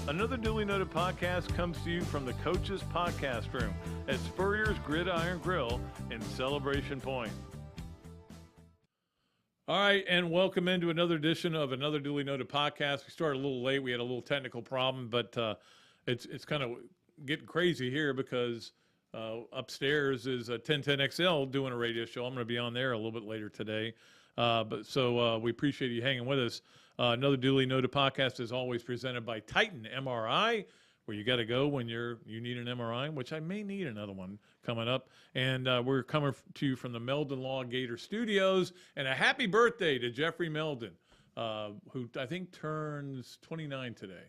Another Dooley Noted Podcast comes to you from the Coach's Podcast Room at Spurrier's Gridiron Grill in Celebration Point. All right, and welcome into another edition of Another Dooley Noted Podcast. We started a little late. We had a little technical problem, but it's kind of getting crazy here because upstairs is a 1010 XL doing a radio show. I'm going to be on there a little bit later today. So we appreciate you hanging with us. Another Dooley Noted Podcast is always presented by Titan MRI, where you got to go when you need an MRI, which I may need another one coming up. And we're coming to you from the Meldon Law Gator Studios. And a happy birthday to Jeffrey Meldon, who I think turns 29 today.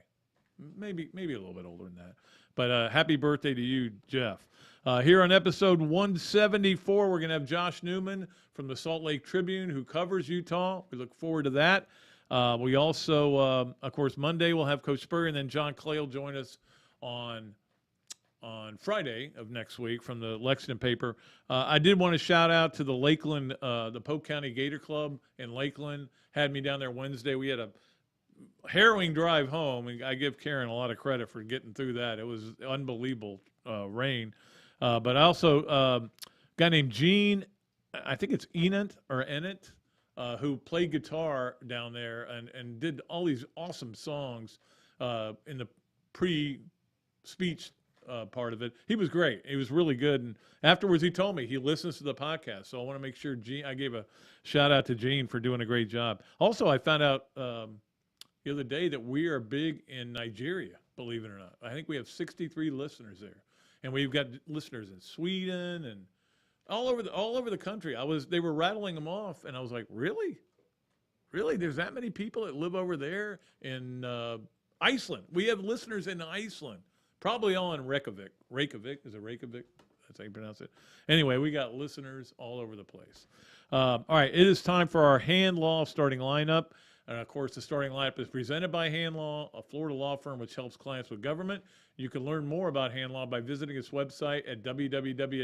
Maybe a little bit older than that. But happy birthday to you, Jeff. Here on episode 174, we're going to have Josh Newman from the Salt Lake Tribune, who covers Utah. We look forward to that. We also, of course, Monday we'll have Coach Spurrier, and then John Clay will join us on Friday of next week from the Lexington paper. I did want to shout out to the Lakeland, the Polk County Gator Club in Lakeland. Had me down there Wednesday. We had a harrowing drive home, and I give Karen a lot of credit for getting through that. It was unbelievable rain. But also a guy named Gene, I think it's Enant, who played guitar down there and did all these awesome songs in the pre-speech part of it. He was great. He was really good. And afterwards, he told me he listens to the podcast. So I want to make sure I gave a shout out to Gene for doing a great job. Also, I found out the other day that we are big in Nigeria, believe it or not. I think we have 63 listeners there. And we've got listeners in Sweden and all over the country. They were rattling them off, and I was like, really? There's that many people that live over there in Iceland. We have listeners in Iceland, probably all in Reykjavik. Is it Reykjavik? That's how you pronounce it. Anyway, we got listeners all over the place. All right, it is time for our Hand Law starting lineup. And, of course, the starting lineup is presented by Hand Law, a Florida law firm which helps clients with government. You can learn more about Hand Law by visiting its website at www.hand.law.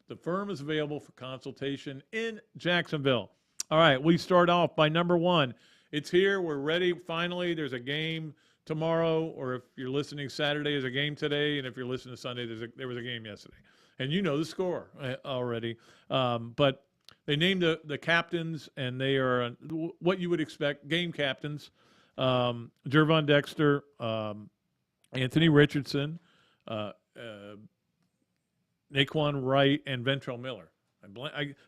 The firm is available for consultation in Jacksonville. All right, we start off by number one. It's here. We're ready. Finally, there's a game tomorrow, or if you're listening Saturday, there's a game today, and if you're listening Sunday, there was a game yesterday. And you know the score already. But they named the captains, and they are what you would expect, game captains. Jervon Dexter, Anthony Richardson, Naquan Wright, and Ventrell Miller.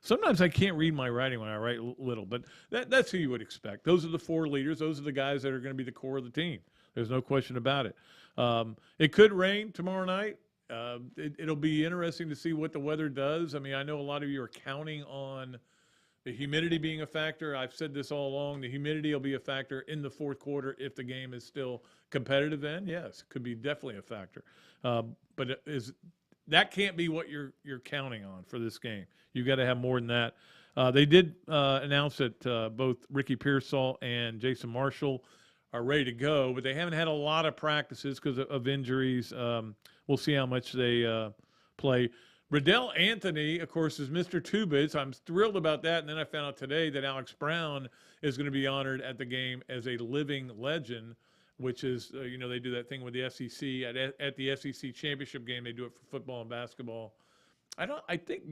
Sometimes I can't read my writing when I write little, but that's who you would expect. Those are the four leaders. Those are the guys that are going to be the core of the team. There's no question about it. It could rain tomorrow night. It'll be interesting to see what the weather does. I mean, I know a lot of you are counting on the humidity being a factor. I've said this all along. The humidity will be a factor in the fourth quarter if the game is still competitive. Then, yes, it could be definitely a factor. But that can't be what you're counting on for this game. You've got to have more than that. They did announce that both Ricky Pearsall and Jason Marshall are ready to go, but they haven't had a lot of practices because of injuries. We'll see how much they play. Riddell Anthony, of course, is Mr. Two Bits. I'm thrilled about that. And then I found out today that Alex Brown is going to be honored at the game as a living legend, which is, they do that thing with the SEC. At the SEC championship game, they do it for football and basketball.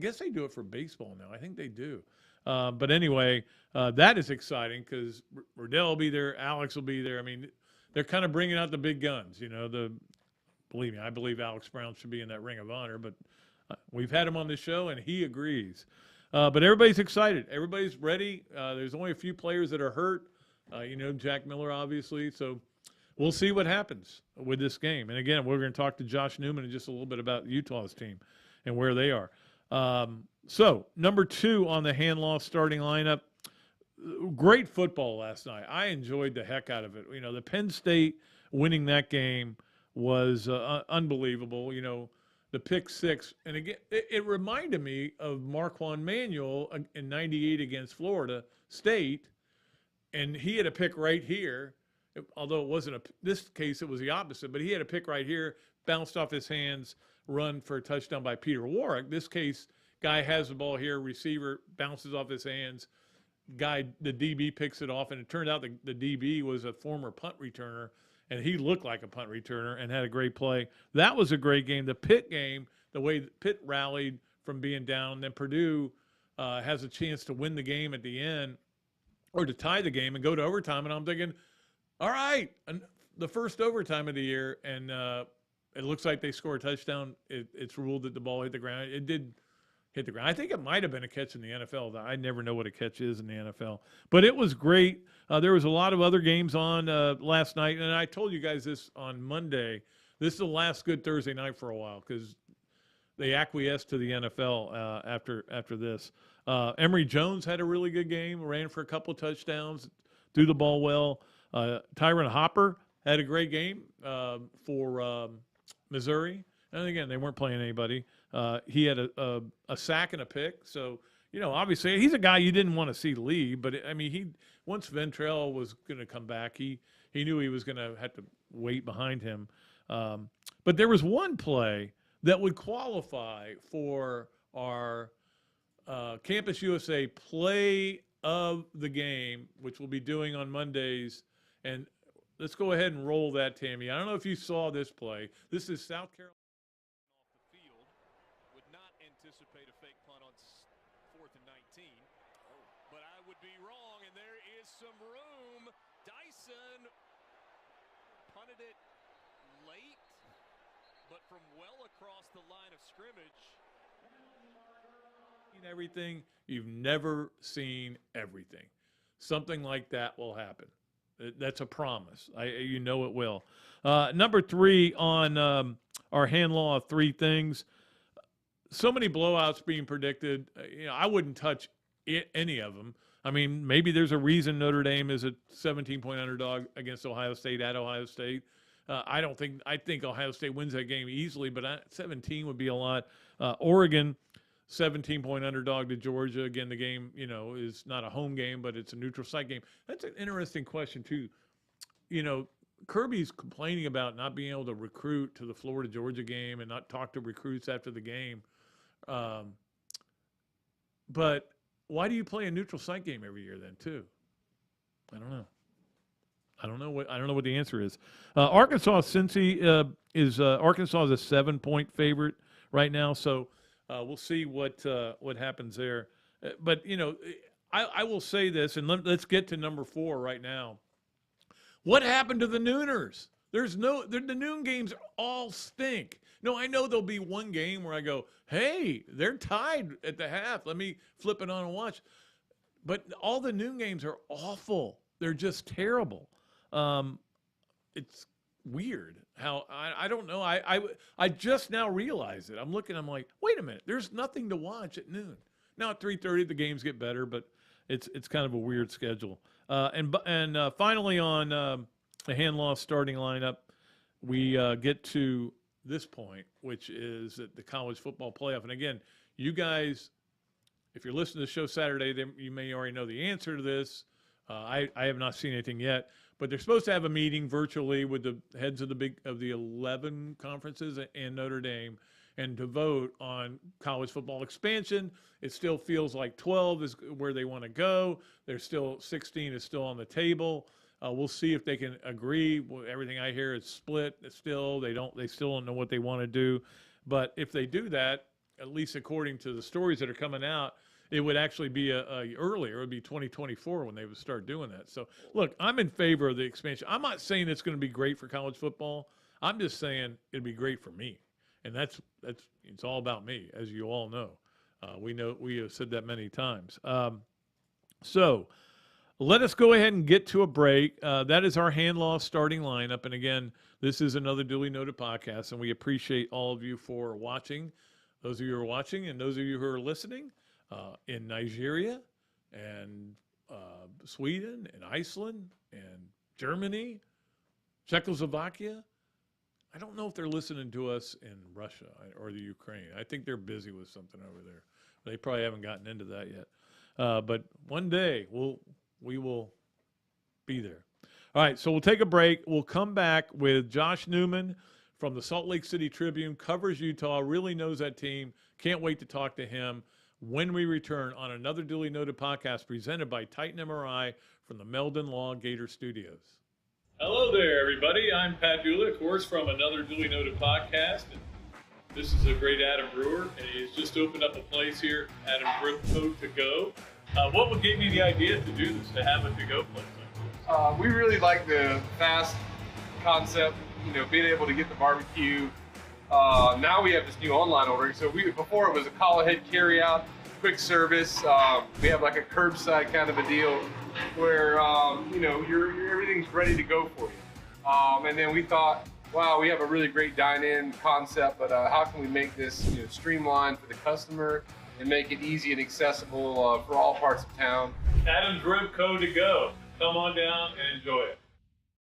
Guess they do it for baseball now. I think they do. But anyway, that is exciting because Riddell will be there. Alex will be there. I mean, they're kind of bringing out the big guns. Believe me, I believe Alex Brown should be in that Ring of Honor, but we've had him on the show, and he agrees. But everybody's excited. Everybody's ready. There's only a few players that are hurt. Jack Miller, obviously. So we'll see what happens with this game. And, again, we're going to talk to Josh Newman in just a little bit about Utah's team and where they are. So, number two on the Hand Law starting lineup, great football last night. I enjoyed the heck out of it. The Penn State winning that game was unbelievable. The pick six. And again, it reminded me of Marquand Manuel in 98 against Florida State. And he had a pick right here, although it wasn't this case, it was the opposite. But he had a pick right here, bounced off his hands, run for a touchdown by Peter Warwick. This case, guy has the ball here, receiver bounces off his hands. The DB picks it off, and it turned out the DB was a former punt returner and he looked like a punt returner and had a great play. That was a great game. The Pitt game, the way Pitt rallied from being down, then Purdue has a chance to win the game at the end or to tie the game and go to overtime. And I'm thinking, all right, the first overtime of the year, and it looks like they score a touchdown. It's ruled that the ball hit the ground. It did hit the ground. I think it might have been a catch in the NFL. I never know what a catch is in the NFL. But it was great. There was a lot of other games on last night, and I told you guys this on Monday. This is the last good Thursday night for a while because they acquiesced to the NFL after this. Emory Jones had a really good game, ran for a couple touchdowns, threw the ball well. Tyron Hopper had a great game for Missouri. And again, they weren't playing anybody. He had a sack and a pick. So, obviously he's a guy you didn't want to see leave. But, once Ventrell was going to come back, he knew he was going to have to wait behind him. But there was one play that would qualify for our Campus USA play of the game, which we'll be doing on Mondays. And let's go ahead and roll that, Tammy. I don't know if you saw this play. This is South Carolina off the field. Would not anticipate a fake punt on 4th and 19. But I would be wrong, and there is some room. Dyson punted it late, but from well across the line of scrimmage. Everything. You've never seen everything. Something like that will happen. That's a promise. You know it will. Number 3 on our hand law of 3 things. So many blowouts being predicted. I wouldn't touch any of them. Maybe there's a reason Notre Dame is a 17-point underdog against Ohio State at Ohio State. I think Ohio State wins that game easily, but 17 would be a lot. Oregon, 17-point underdog to Georgia. Again, the game, is not a home game, but it's a neutral site game. That's an interesting question, too. Kirby's complaining about not being able to recruit to the Florida-Georgia game and not talk to recruits after the game. But why do you play a neutral site game every year then, too? I don't know. I don't know what the answer is. Arkansas-Cincy Arkansas is a 7-point favorite right now, so we'll see what happens there. But I will say this, and let's get to number 4 right now. What happened to the Nooners? The noon games all stink. No, I know there'll be one game where I go, hey, they're tied at the half. Let me flip it on and watch. But all the noon games are awful. They're just terrible. It's weird how I don't know. I just now realized it. I'm looking. I'm like, wait a minute. There's nothing to watch at noon. Now at 3:30 the games get better, but it's kind of a weird schedule. And finally on the hand law starting lineup, we get to this point, which is at the college football playoff. And again, you guys, if you're listening to the show Saturday, then you may already know the answer to this. I have not seen anything yet, but they're supposed to have a meeting virtually with the heads of the 11 conferences and Notre Dame, and to vote on college football expansion. It still feels like 12 is where they want to go. There's still 16 is still on the table. We'll see if they can agree. Everything I hear is split. They still don't know what they want to do. But if they do that, at least according to the stories that are coming out, it would actually be earlier. It would be 2024 when they would start doing that. So, look, I'm in favor of the expansion. I'm not saying it's going to be great for college football. I'm just saying it'd be great for me, and that's it's all about me, as you all know. We have said that many times. So, let us go ahead and get to a break. That is our hand law starting lineup, and again, this is another Dooley Noted podcast, and we appreciate all of you for watching. Those of you who are watching, and those of you who are listening. In Nigeria and Sweden and Iceland and Germany, Czechoslovakia. I don't know if they're listening to us in Russia or the Ukraine. I think they're busy with something over there. They probably haven't gotten into that yet. But one day we will be there. All right, so we'll take a break. We'll come back with Josh Newman from the Salt Lake City Tribune, covers Utah, really knows that team. Can't wait to talk to him when we return on another Dooley Noted podcast presented by Titan MRI from the Meldon Law Gator Studios. Hello there, everybody. I'm Pat Dooley, of course, from Another Dooley Noted Podcast. And this is a great Adam Brewer, and he's just opened up a place here, Adam Brewer To Go. What gave you the idea to do this, to have a to-go place like this? We really like the fast concept, being able to get the barbecue. Now we have this new online ordering. So before it was a call ahead carry out, quick service. We have like a curbside kind of a deal where everything's ready to go for you. And then we thought, wow, we have a really great dine-in concept, but how can we make this streamlined for the customer and make it easy and accessible for all parts of town? Adam's Rib Co. To Go. Come on down and enjoy it.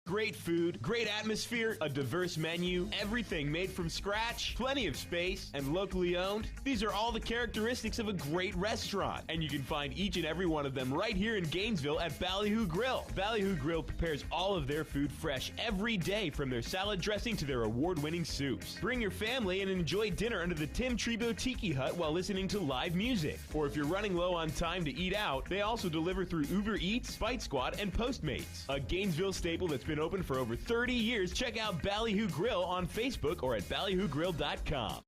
Great food, great atmosphere, a diverse menu, everything made from scratch, plenty of space, and locally owned. These are all the characteristics of a great restaurant, and you can find each and every one of them right here in Gainesville at Ballyhoo Grill. Ballyhoo Grill prepares all of their food fresh every day, from their salad dressing to their award-winning soups. Bring your family and enjoy dinner under the Tim Trebo Tiki Hut while listening to live music. Or if you're running low on time to eat out, they also deliver through Uber Eats, Bite Squad, and Postmates. A Gainesville staple that's been open for over 30 years. Check out Ballyhoo Grill on Facebook or at ballyhoogrill.com.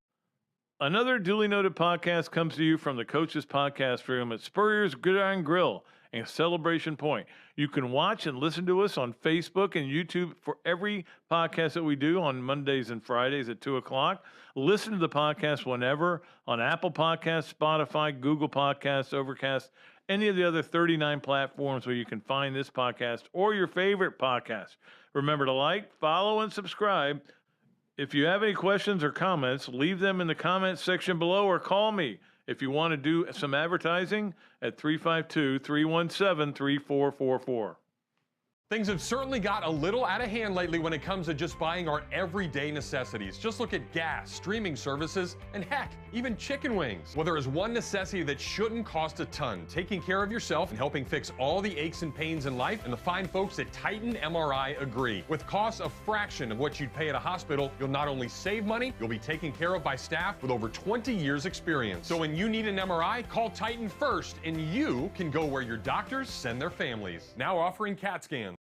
Another Duly Noted Podcast comes to you from the Coach's Podcast Room at Spurrier's Gridiron Grill and Celebration Point. You can watch and listen to us on Facebook and YouTube for every podcast that we do on Mondays and Fridays at 2 o'clock. Listen to the podcast whenever on Apple Podcasts, Spotify, Google Podcasts, Overcast, any of the other 39 platforms where you can find this podcast or your favorite podcast. Remember to like, follow, and subscribe. If you have any questions or comments, leave them in the comments section below or call me if you want to do some advertising at 352-317-3444. Things have certainly got a little out of hand lately when it comes to just buying our everyday necessities. Just look at gas, streaming services, and heck, even chicken wings. Well, there is one necessity that shouldn't cost a ton: taking care of yourself and helping fix all the aches and pains in life. And the fine folks at Titan MRI agree. With costs a fraction of what you'd pay at a hospital, you'll not only save money, you'll be taken care of by staff with over 20 years experience. So when you need an MRI, call Titan first, and you can go where your doctors send their families. Now offering CAT scans.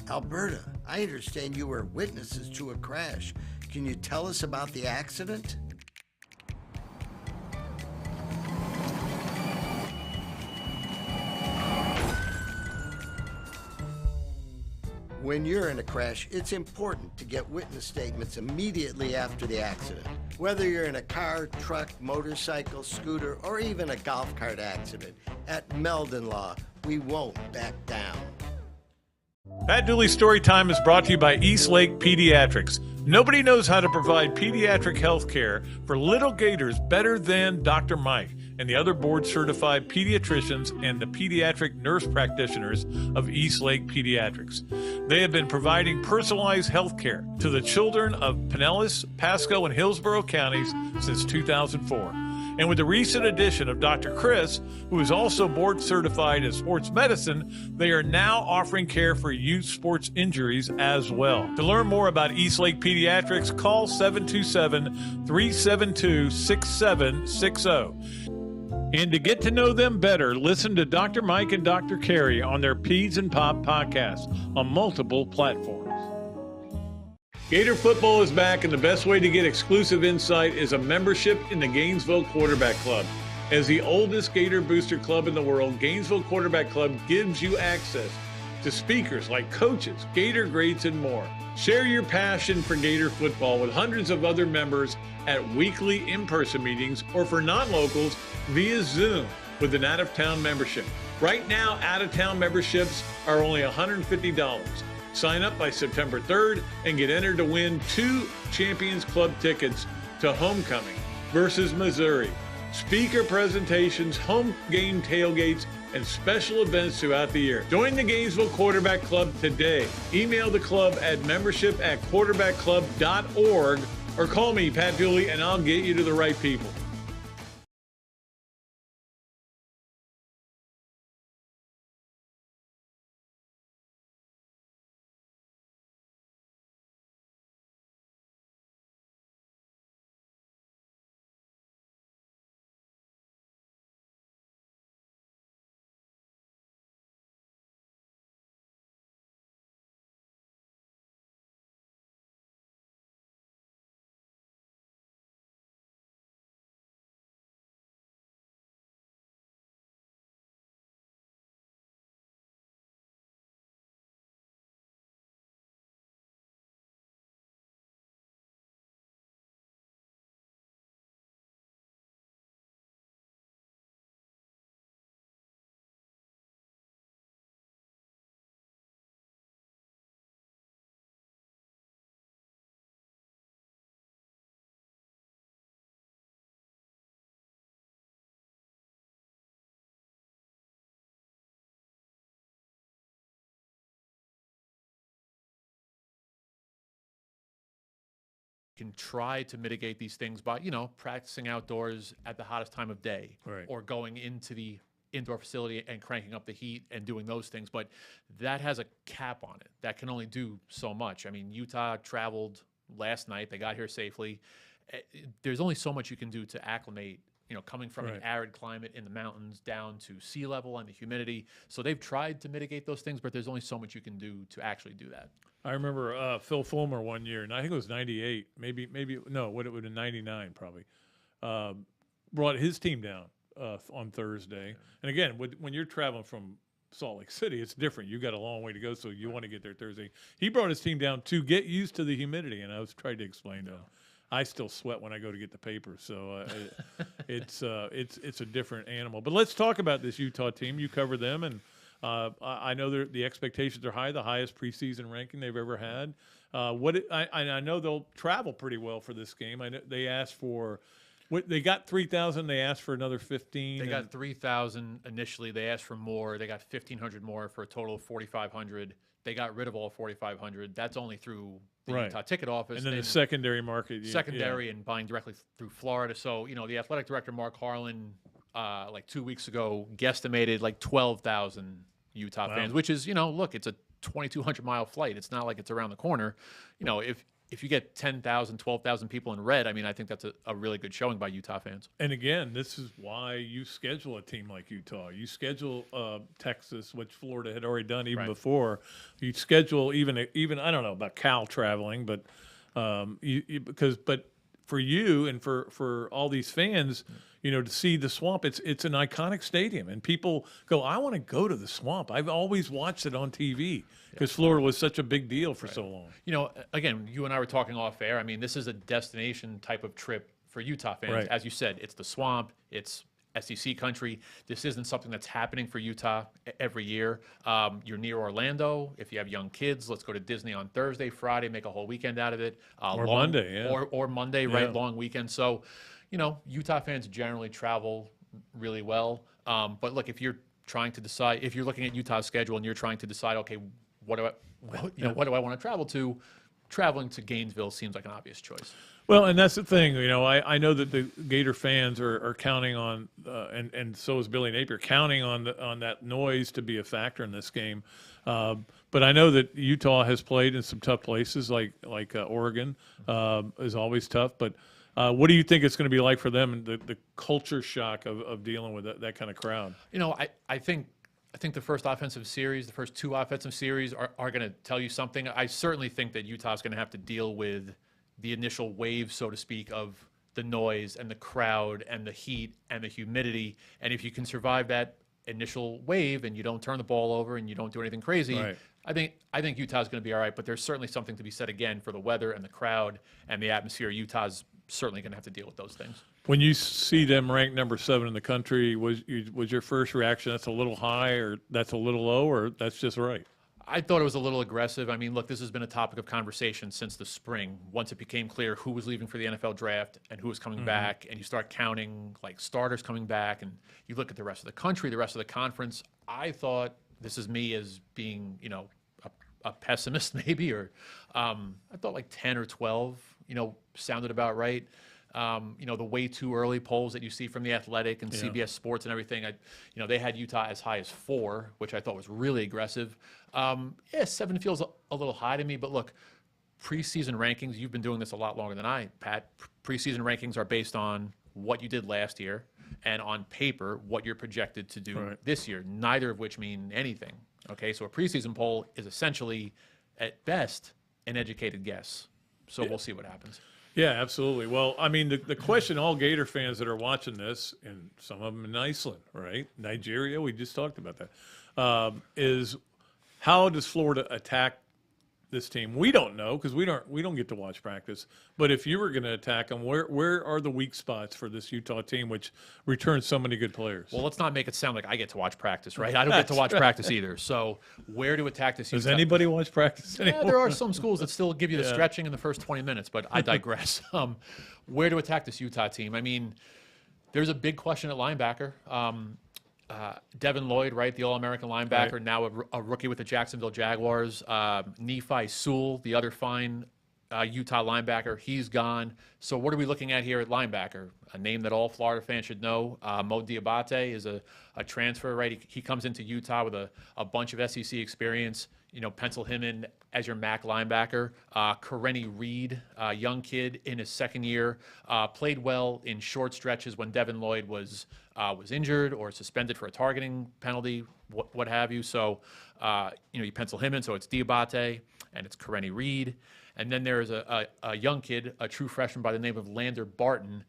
Alberta, I understand you were witnesses to a crash. Can you tell us about the accident? When you're in a crash, it's important to get witness statements immediately after the accident. Whether you're in a car, truck, motorcycle, scooter, or even a golf cart accident, at Meldon Law, we won't back down. Pat Dooley's Story Time is brought to you by East Lake Pediatrics. Nobody knows how to provide pediatric health care for little Gators better than Dr. Mike and the other board-certified pediatricians and the pediatric nurse practitioners of East Lake Pediatrics. They have been providing personalized health care to the children of Pinellas, Pasco, and Hillsborough counties since 2004. And with the recent addition of Dr. Chris, who is also board certified in sports medicine, they are now offering care for youth sports injuries as well. To learn more about East Lake Pediatrics, call 727-372-6760. And to get to know them better, listen to Dr. Mike and Dr. Carey on their Peds and Pop podcast on multiple platforms. Gator football is back, and the best way to get exclusive insight is a membership in the Gainesville Quarterback Club. As the oldest Gator booster club in the world, Gainesville Quarterback Club gives you access to speakers like coaches, Gator greats, and more. Share your passion for Gator football with hundreds of other members at weekly in-person meetings, or for non-locals via Zoom with an out-of-town membership. Right now, out-of-town memberships are only $150. Sign up by September 3rd and get entered to win 2 Champions Club tickets to Homecoming versus Missouri, speaker presentations, home game tailgates, and special events throughout the year. Join the Gainesville Quarterback Club today. Email the club at membership@quarterbackclub.org or call me, Pat Dooley, and I'll get you to the right people. can try to mitigate these things by, practicing outdoors at the hottest time of day, Right. or going into the indoor facility and cranking up the heat and doing those things. But that has a cap on it. That can only do so much. I mean, Utah traveled last night. They got here safely. There's only so much you can do to acclimate, coming from an arid climate in the mountains down to sea level and the humidity. So they've tried to mitigate those things, but there's only so much you can do to actually do that. I remember Phil Fulmer one year, and I think it was 98, maybe no, what it would have been 99 probably, brought his team down on Thursday. And again, when you're traveling from Salt Lake City, it's different. You got a long way to go, so you want to get there Thursday. He brought his team down to get used to the humidity, and I was trying to explain to him. I still sweat when I go to get the paper, so it's a different animal. But let's talk about this Utah team. You cover them, and I know the expectations are high, the highest preseason ranking they've ever had. I know they'll travel pretty well for this game. I know they asked for. They got 3,000. They asked for another 15. They got 3,000 initially. They asked for more. They got 1,500 more for a total of 4,500. They got rid of all 4,500. That's only through the Utah ticket office. And then the secondary market. And buying directly through Florida. So, the athletic director, Mark Harlan, like 2 weeks ago, guesstimated like 12,000 Utah fans, which is, look, it's a 2,200-mile flight. It's not like it's around the corner. If you get 10,000, 12,000 people in red, I mean, I think that's a really good showing by Utah fans. And again, this is why you schedule a team like Utah. You schedule Texas, which Florida had already done even before. You schedule even I don't know about Cal traveling, but but for you and for all these fans, to see the Swamp, it's an iconic stadium, and people go, I want to go to the Swamp. I've always watched it on TV because Florida was such a big deal for so long. Again, you and I were talking off air. I mean, this is a destination type of trip for Utah fans. Right. As you said, it's the Swamp. It's SEC country. This isn't something that's happening for Utah every year. You're near Orlando. If you have young kids, let's go to Disney on Thursday, Friday, make a whole weekend out of it. Or Monday, Or Monday, right? Long weekend. So, Utah fans generally travel really well. But look, if you're trying to decide, if you're looking at Utah's schedule and you're trying to decide, okay, what do I want to travel to? Traveling to Gainesville seems like an obvious choice. Well, and that's the thing. I know that the Gator fans are counting on, and so is Billy Napier, counting on that noise to be a factor in this game. But I know that Utah has played in some tough places, like Oregon is always tough. But what do you think it's going to be like for them, and the culture shock of dealing with that kind of crowd? I think the first offensive series, the first two offensive series are going to tell you something. I certainly think that Utah's going to have to deal with the initial wave, so to speak, of the noise and the crowd and the heat and the humidity. And if you can survive that initial wave and you don't turn the ball over and you don't do anything crazy, I think Utah's going to be all right. But there's certainly something to be said again for the weather and the crowd and the atmosphere. Utah's certainly going to have to deal with those things. When you see them ranked number 7 in the country, was your first reaction that's a little high, or that's a little low, or that's just right? I thought it was a little aggressive. I mean, look, this has been a topic of conversation since the spring. Once it became clear who was leaving for the NFL draft and who was coming back, and you start counting like starters coming back, and you look at the rest of the country, the rest of the conference. I thought, this is me as being, a pessimist maybe, or I thought like 10 or 12, sounded about right. The way too early polls that you see from The Athletic and CBS Sports and everything, they had Utah as high as 4, which I thought was really aggressive. 7 feels a little high to me, but look, preseason rankings, you've been doing this a lot longer than I, Pat. Preseason rankings are based on what you did last year and on paper what you're projected to do this year, neither of which mean anything. Okay, so a preseason poll is essentially, at best, an educated guess. So we'll see what happens. Yeah, absolutely. Well, I mean, the question all Gator fans that are watching this, and some of them in Iceland, right? Nigeria, we just talked about that, is how does Florida attack this team? We don't know because we don't get to watch practice. But if you were going to attack them, where are the weak spots for this Utah team, which returns so many good players? Well, let's not make it sound like I get to watch practice, right? I don't get to watch practice either. So where to attack this Utah? Does anybody watch practice anymore? Yeah, there are some schools that still give you the stretching in the first 20 minutes, but I digress. Where to attack this Utah team? I mean, there's a big question at linebacker. Devin Lloyd, right, the All-American linebacker, now a rookie with the Jacksonville Jaguars. Nephi Sewell, the other fine Utah linebacker. He's gone. So what are we looking at here at linebacker? A name that all Florida fans should know. Mo Diabate is a transfer, right? He comes into Utah with a bunch of SEC experience. Pencil him in as your MAC linebacker. Karenni Reed, young kid in his second year, played well in short stretches when Devin Lloyd was injured or suspended for a targeting penalty, what have you. So, you pencil him in. So it's Diabate and it's Karenni Reed. And then there's a young kid, a true freshman by the name of Lander Barton,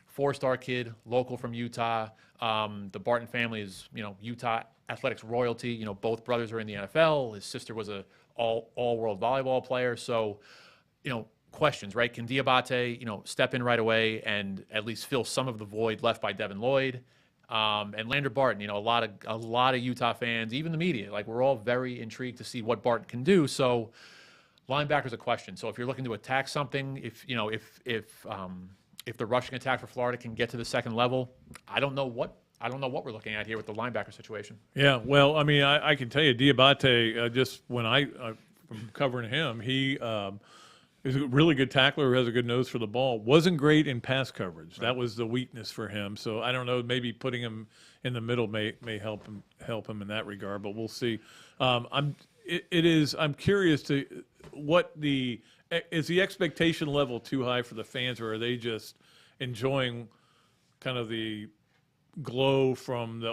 four-star kid, local from Utah. The Barton family is, Utah athletics royalty. Both brothers are in the NFL. His sister was a all-world volleyball player. So, questions, right? Can Diabate, step in right away and at least fill some of the void left by Devin Lloyd? And Lander Barton, a lot of Utah fans, even the media, we're all very intrigued to see what Barton can do. So, linebacker's a question. So if you're looking to attack something, if the rushing attack for Florida can get to the second level, I don't know what we're looking at here with the linebacker situation. Yeah, well, I mean, I can tell you, Diabate, just when from covering him, he is a really good tackler who has a good nose for the ball. Wasn't great in pass coverage. Right. That was the weakness for him. So I don't know, maybe putting him in the middle may help him in that regard, but we'll see. I'm curious to is the expectation level too high for the fans, or are they just enjoying kind of the glow from the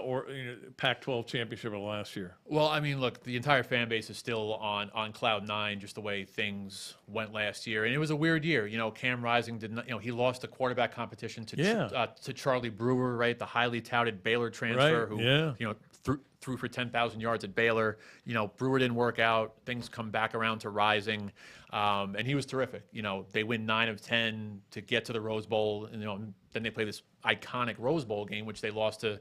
Pac-12 championship of last year? Well, I mean, look, the entire fan base is still on cloud nine, just the way things went last year, and it was a weird year. Cam Rising did not, he lost the quarterback competition to Charlie Brewer, right, the highly touted Baylor transfer, who threw for 10,000 yards at Baylor. Brewer didn't work out. Things come back around to Rising, and he was terrific. They win 9 of 10 to get to the Rose Bowl, and then they play this iconic Rose Bowl game, which they lost to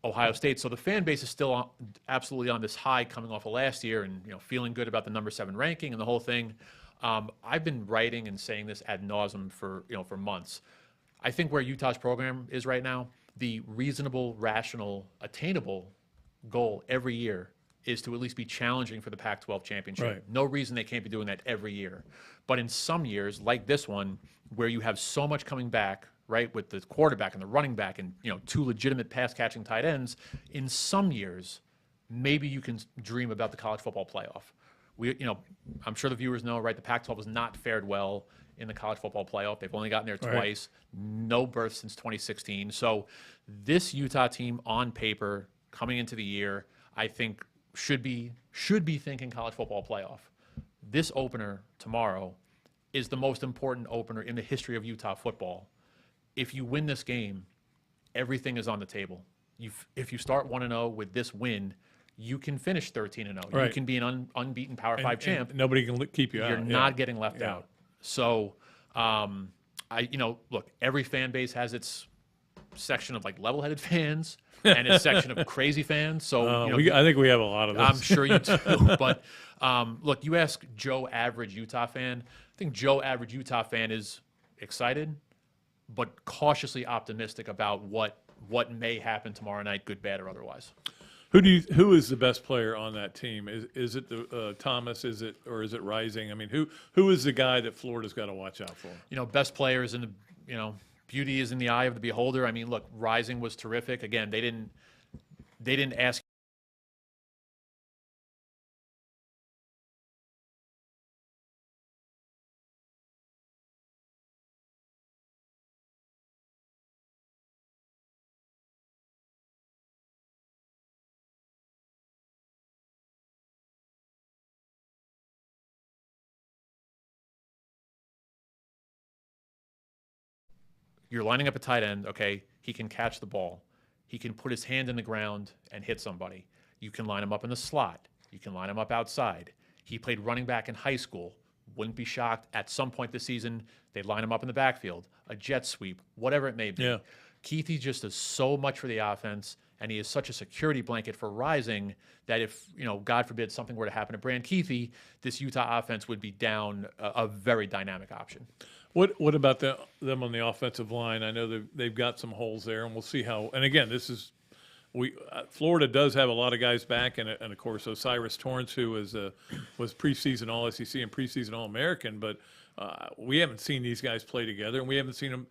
Ohio State. So the fan base is still absolutely on this high coming off of last year, and feeling good about the number 7 ranking and the whole thing. I've been writing and saying this ad nauseum for months. I think where Utah's program is right now, the reasonable, rational, attainable goal every year is to at least be challenging for the Pac-12 championship. Right. No reason they can't be doing that every year. But in some years, like this one, where you have so much coming back, right, with the quarterback and the running back and 2 legitimate pass-catching tight ends, in some years, maybe you can dream about the college football playoff. I'm sure the viewers know, right, the Pac-12 has not fared well in the college football playoff. They've only gotten there twice. Right. No berth since 2016. So this Utah team on paper coming into the year, I think should be thinking college football playoff. This opener tomorrow is the most important opener in the history of Utah football. If you win this game, everything is on the table. If you start 1-0 with this win, you can finish 13-0. Right. You can be an unbeaten Power 5 champ. And nobody can keep you out. You're not getting left out. So, look, every fan base has its section of level-headed fans and a section of crazy fans. So I think we have a lot of those. I'm sure you do. But look, you ask Joe Average Utah fan. I think Joe Average Utah fan is excited, but cautiously optimistic about what may happen tomorrow night, good, bad, or otherwise. Who is the best player on that team? Is it the Thomas? Is it Rising? I mean, who is the guy that Florida's got to watch out for? Best players in the beauty is in the eye of the beholder. I mean, look, Rising was terrific. Again, they didn't ask. You're lining up a tight end, okay, he can catch the ball. He can put his hand in the ground and hit somebody. You can line him up in the slot. You can line him up outside. He played running back in high school. Wouldn't be shocked at some point this season they'd line him up in the backfield, a jet sweep, whatever it may be. Yeah. Keithy just does so much for the offense, and he is such a security blanket for Rising that if, God forbid, something were to happen to Brand Keithy, this Utah offense would be down a very dynamic option. What about them on the offensive line? I know they've got some holes there, and we'll see how. And again, this is Florida does have a lot of guys back, and of course Osiris Torrance, who was preseason All-SEC and preseason All-American, but we haven't seen these guys play together, and we haven't seen them.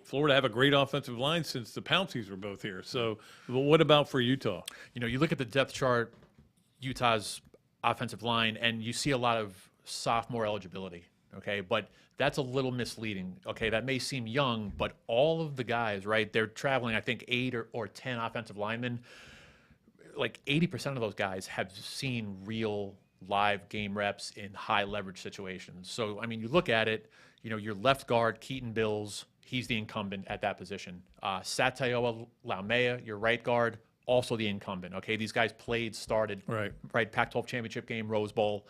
Florida have a great offensive line since the Pounceys were both here. So, what about for Utah? You look at the depth chart, Utah's offensive line, and you see a lot of sophomore eligibility. Okay, but that's a little misleading. Okay, that may seem young, but all of the guys, right? They're traveling, I think, 8 or 10 offensive linemen. Like 80% of those guys have seen real live game reps in high leverage situations. So, I mean, you look at it. Your left guard, Keaton Bills. He's the incumbent at that position. Sataoa Laumea, your right guard, also the incumbent. Okay, these guys started, right? Pac-12 championship game, Rose Bowl.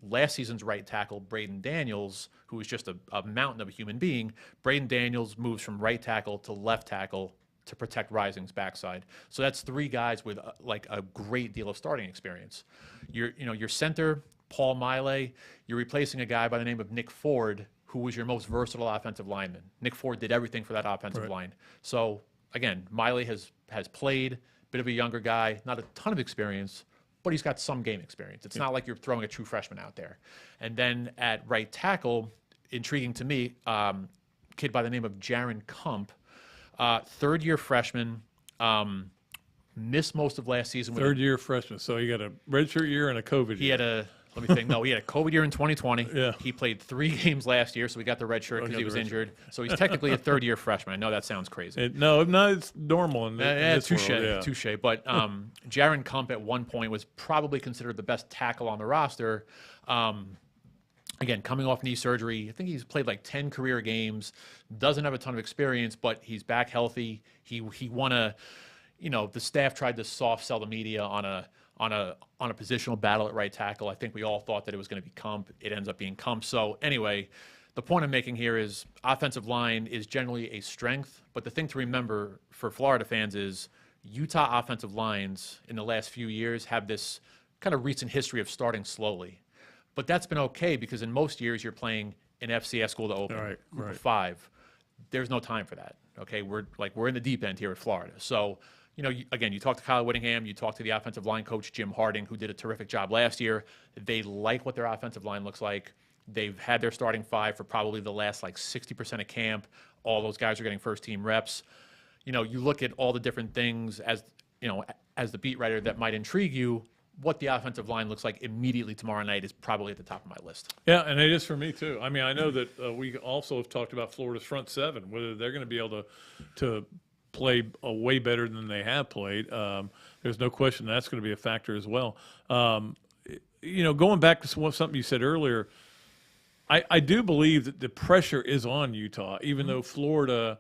Last season's right tackle, Braden Daniels, who is just a mountain of a human being. Braden Daniels moves from right tackle to left tackle to protect Rising's backside. So that's 3 guys with a great deal of starting experience. Your center, Paul Miley. You're replacing a guy by the name of Nick Ford, who was your most versatile offensive lineman. Nick Ford did everything for that offensive line. So, again, Miley has played, bit of a younger guy, not a ton of experience, but he's got some game experience. It's not like you're throwing a true freshman out there. And then at right tackle, intriguing to me, kid by the name of Jaron Kump, third-year freshman, missed most of last season. Third-year freshman. So he got a redshirt year and a COVID year. He had a Let me think. No, he had a COVID year in 2020. Yeah. He played 3 games last year, so we got the red shirt because he was injured. So he's technically a third-year freshman. I know that sounds crazy. No, it's normal in this touche, world. Yeah. touche. But Jaron Kump at one point was probably considered the best tackle on the roster. Again, coming off knee surgery, I think he's played like 10 career games. Doesn't have a ton of experience, but he's back healthy. He won a, the staff tried to soft sell the media on a positional battle at right tackle. I think we all thought that it was going to be Kump. It ends up being Kump. So anyway, the point I'm making here is offensive line is generally a strength, but the thing to remember for Florida fans is Utah offensive lines in the last few years have this kind of recent history of starting slowly. But that's been okay because in most years you're playing an FCS school to open, group of 5. There's no time for that. Okay, we're in the deep end here at Florida. So, again, you talk to Kyle Whittingham, you talk to the offensive line coach, Jim Harding, who did a terrific job last year. They like what their offensive line looks like. They've had their starting 5 for probably the last 60% of camp. All those guys are getting first-team reps. You look at all the different things as the beat writer that might intrigue you. What the offensive line looks like immediately tomorrow night is probably at the top of my list. Yeah, and it is for me too. I mean, I know that we also have talked about Florida's front 7, whether they're going to be able to play way better than they have played. There's no question that's going to be a factor as well. Going back to something you said earlier, I do believe that the pressure is on Utah, even though Florida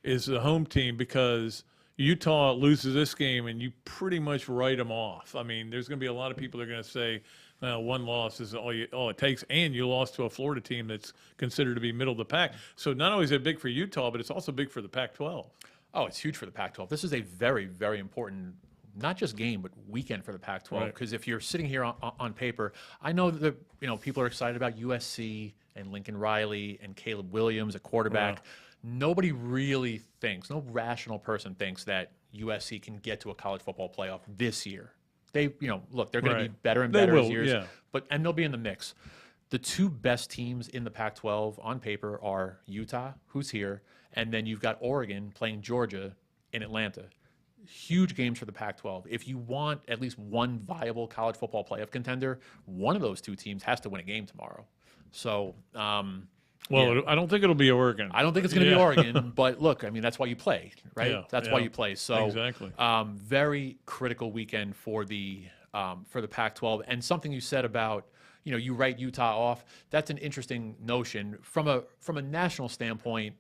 is the home team, because Utah loses this game and you pretty much write them off. I mean, there's going to be a lot of people that are going to say, one loss is all it takes, and you lost to a Florida team that's considered to be middle of the pack. So not only is it big for Utah, but it's also big for the Pac-12. Oh, it's huge for the Pac-12. This is a very, very important, not just game, but weekend for the Pac-12. Because if you're sitting here on paper, I know that people are excited about USC and Lincoln Riley and Caleb Williams at quarterback. Yeah. Nobody really thinks, no rational person thinks that USC can get to a college football playoff this year. They, look, they're going to be better and better as years, and they'll be in the mix. The 2 best teams in the Pac-12 on paper are Utah, who's here, and then you've got Oregon playing Georgia in Atlanta. Huge games for the Pac-12. If you want at least one viable college football playoff contender, one of those 2 teams has to win a game tomorrow. So, I don't think it'll be Oregon. I don't think it's going to be Oregon, but look, I mean, that's why you play, right? Yeah, that's why you play. So exactly. Very critical weekend for the Pac-12. And something you said about, you write Utah off. That's an interesting notion from a national standpoint,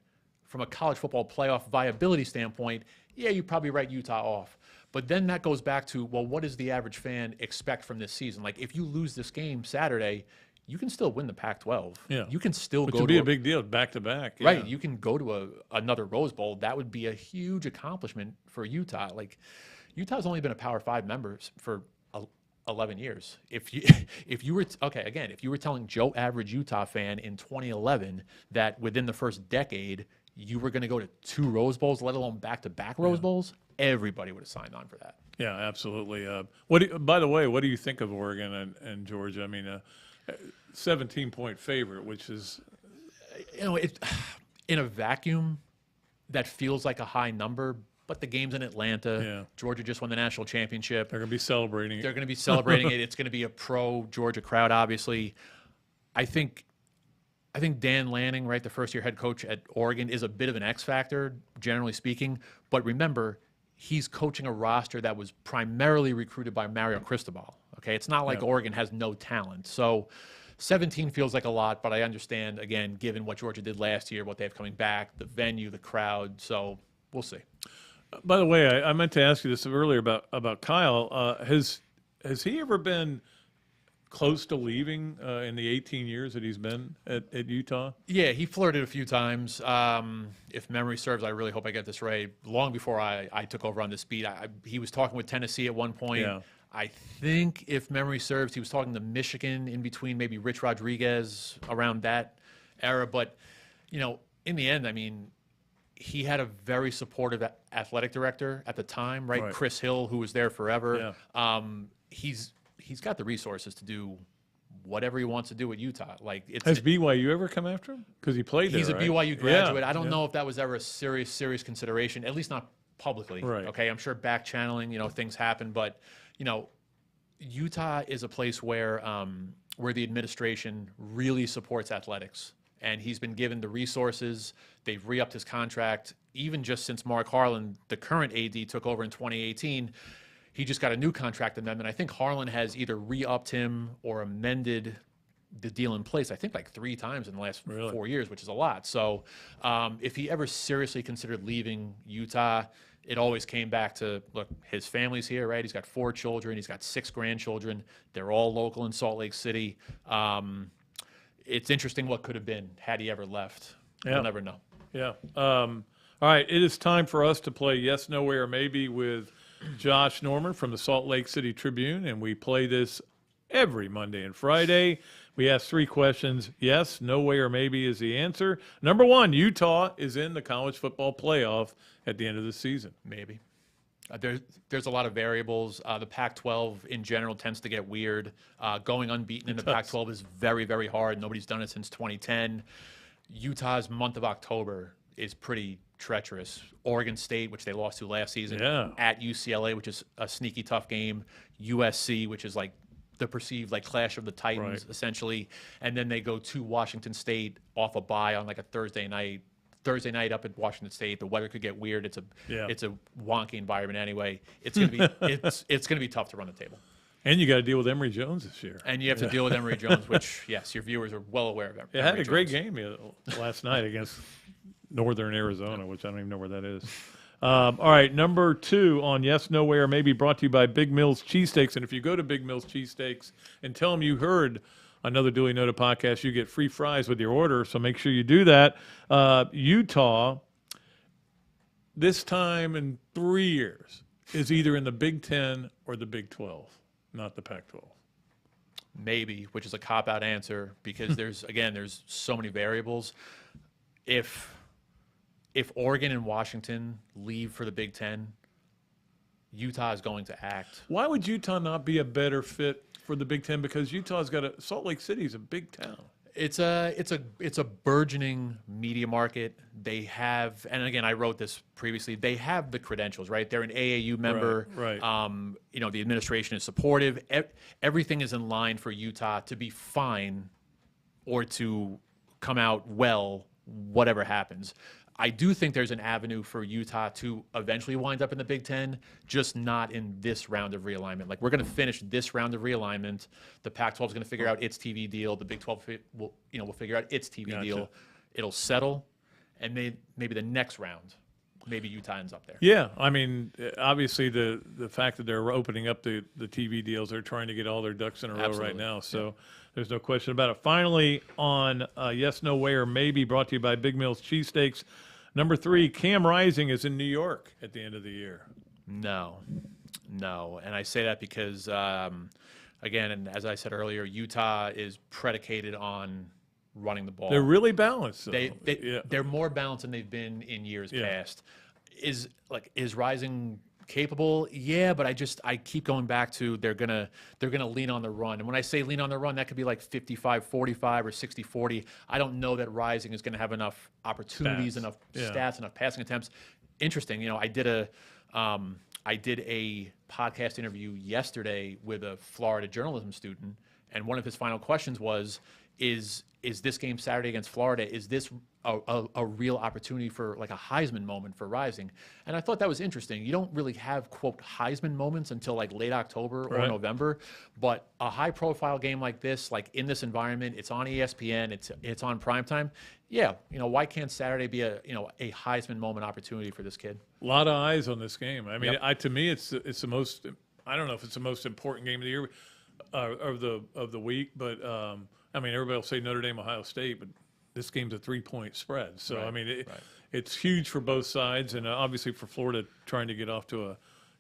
from a college football playoff viability standpoint. Yeah, you probably write Utah off. But then that goes back to, well, what does the average fan expect from this season? Like, if you lose this game Saturday, you can still win the Pac-12. Yeah. You can still Which go would be a big deal, back-to-back. Yeah. Right. You can go to another Rose Bowl. That would be a huge accomplishment for Utah. Like, Utah's only been a Power 5 member for 11 years. If you were telling Joe average Utah fan in 2011 that within the first decade you were going to go to 2 Rose Bowls, let alone back-to-back Rose Bowls, everybody would have signed on for that. Yeah, absolutely. By the way, what do you think of Oregon and Georgia? I mean, 17-point favorite, which is, in a vacuum, that feels like a high number. But the game's in Atlanta. Yeah. Georgia just won the national championship. they're going to be celebrating. They're going to be celebrating it. It's going to be a pro-Georgia crowd, obviously. I think Dan Lanning, right, the first-year head coach at Oregon, is a bit of an X factor, generally speaking. But remember, he's coaching a roster that was primarily recruited by Mario Cristobal. Okay, it's not like Oregon has no talent. So 17 feels like a lot, but I understand, again, given what Georgia did last year, what they have coming back, the venue, the crowd. So we'll see. By the way, I meant to ask you this earlier about Kyle. Has he ever been close to leaving in the 18 years that he's been at Utah? Yeah, he flirted a few times. If memory serves, I really hope I get this right. Long before I took over on this beat, he was talking with Tennessee at one point. Yeah. I think, if memory serves, he was talking to Michigan in between, maybe Rich Rodriguez around that era. But, in the end, I mean, he had a very supportive athletic director at the time, right? Chris Hill, who was there forever. Yeah. He's got the resources to do whatever he wants to do at Utah. Has BYU ever come after him? Because he played there, He's a right? BYU graduate. Yeah. I don't know if that was ever a serious consideration, at least not publicly. Right. Okay, I'm sure back channeling, things happen, but Utah is a place where the administration really supports athletics, and he's been given the resources. They've re-upped his contract, even just since Mark Harlan, the current AD, took over in 2018. He just got a new contract amendment. I think Harlan has either re-upped him or amended the deal in place, I think, like 3 times in the last 4 years, which is a lot. So if he ever seriously considered leaving Utah, it always came back to, look, his family's here, right? He's got 4 children. He's got 6 grandchildren. They're all local in Salt Lake City. It's interesting what could have been had he ever left. We'll never know. Yeah. All right. It is time for us to play Yes, No, Way, or Maybe with Josh Newman from the Salt Lake City Tribune, and we play this every Monday and Friday. We ask 3 questions. Yes, no way, or maybe is the answer. Number 1, Utah is in the college football playoff at the end of the season. Maybe. There's a lot of variables. The Pac-12 in general tends to get weird. Going unbeaten in the Pac-12 is very, very hard. Nobody's done it since 2010. Utah's month of October is pretty treacherous. Oregon State, which they lost to last season, at UCLA, which is a sneaky tough game. USC, which is like the perceived clash of the Titans, essentially. And then they go to Washington State off a bye on like a Thursday night up at Washington State. The weather could get weird. It's a wonky environment anyway. It's gonna be it's gonna be tough to run the table. And you got to deal with Emory Jones this year. And you have to deal with Emory Jones, which yes, your viewers are well aware of. It had a great game last night against Northern Arizona, which I don't even know where that is. All right, number 2 on Yes, No, Way, or Maybe, brought to you by Big Mills Cheesesteaks. And if you go to Big Mills Cheesesteaks and tell them you heard Another Dooley Noted Podcast, you get free fries with your order, so make sure you do that. Utah, this time in 3 years, is either in the Big 10 or the Big 12, not the Pac-12. Maybe, which is a cop-out answer because there's so many variables. If Oregon and Washington leave for the Big 10, Utah is going to act. Why would Utah not be a better fit for the Big 10? Because Utah's got Salt Lake City is a big town. It's a burgeoning media market. They have, and again, I wrote this previously. They have the credentials, right? They're an AAU member. Right. The administration is supportive. Everything is in line for Utah to be fine, or to come out well, whatever happens. I do think there's an avenue for Utah to eventually wind up in the Big 10, just not in this round of realignment. Like, we're going to finish this round of realignment. The Pac-12 is going to figure out its TV deal. The Big 12 will figure out its TV deal. It'll settle, and maybe the next round, maybe Utah ends up there. Yeah, I mean, obviously the fact that they're opening up the TV deals, they're trying to get all their ducks in a row right now. So there's no question about it. Finally, on Yes, No, Way, or Maybe, brought to you by Big Mills Cheesesteaks. Number 3, Cam Rising is in New York at the end of the year. No. And I say that because, again, and as I said earlier, Utah is predicated on running the ball. They're really balanced. Though. They're more balanced than they've been in years past. Is Rising capable? Yeah, but I keep going back to they're gonna lean on the run. And when I say lean on the run, that could be like 55-45 or 60-40. I don't know that Rising is gonna have enough opportunities, enough stats, enough passing attempts. Interesting. You know, I did a podcast interview yesterday with a Florida journalism student, and one of his final questions was, is this game Saturday against Florida, is this a real opportunity for like a Heisman moment for Rising? And I thought that was interesting. You don't really have, quote, Heisman moments until like late October or November, but a high profile game like this, like in this environment, it's on ESPN, it's on primetime. Yeah, you know, why can't Saturday be a Heisman moment opportunity for this kid? A lot of eyes on this game. I mean, to me, it's the most. I don't know if it's the most important game of the year, of the week, but I mean, everybody will say Notre Dame, Ohio State, but this game's a 3-point spread. So I mean, it's huge for both sides, and obviously for Florida trying to get off to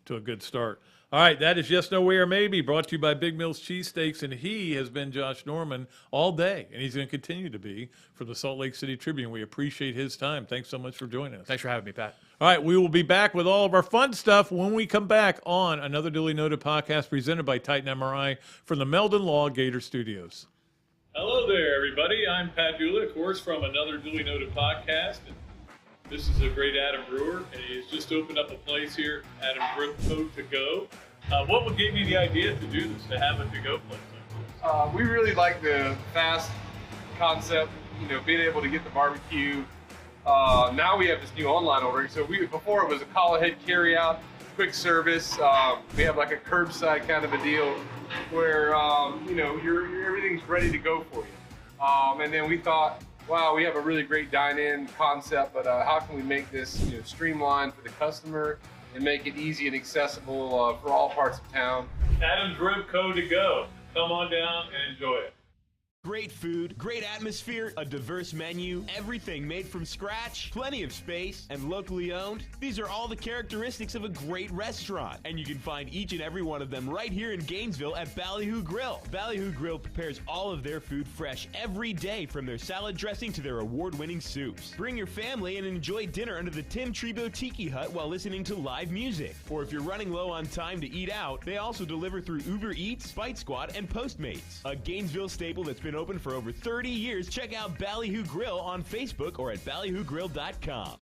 a good start. All right, that is Yes, No, Way, or Maybe, brought to you by Big Mills Cheesesteaks, and he has been Josh Norman all day, and he's going to continue to be for the Salt Lake City Tribune. We appreciate his time. Thanks so much for joining us. Thanks for having me, Pat. All right, we will be back with all of our fun stuff when we come back on Another Dooley Noted Podcast presented by Titan MRI from the Meldon Law Gator Studios. Hello there, everybody. I'm Pat Dooley, of course, from Another Dooley Noted Podcast. And this is a great Adam Brewer, and he has just opened up a place here, Adam Brewer To Go. What gave you the idea to do this, to have a to-go place? We really like the fast concept, you know, being able to get the barbecue. Now we have this new online ordering. So before it was a call ahead carry out, quick service. We have like a curbside kind of a deal where you know, everything's ready to go for you. And then we thought, wow, we have a really great dine-in concept, but how can we make this, you know, streamlined for the customer and make it easy and accessible for all parts of town? Adam's Rib Co. To Go. Come on down and enjoy it. Great food, great atmosphere, a diverse menu, everything made from scratch, plenty of space, and locally owned. These are all the characteristics of a great restaurant, and you can find each and every one of them right here in Gainesville at Ballyhoo Grill. Ballyhoo Grill prepares all of their food fresh every day, from their salad dressing to their award-winning soups. Bring your family and enjoy dinner under the Tim Trebo Tiki Hut while listening to live music. Or if you're running low on time to eat out, they also deliver through Uber Eats, Bite Squad, and Postmates. A Gainesville staple that's been open for over 30 years. Check out Ballyhoo Grill on Facebook or at ballyhoogrill.com.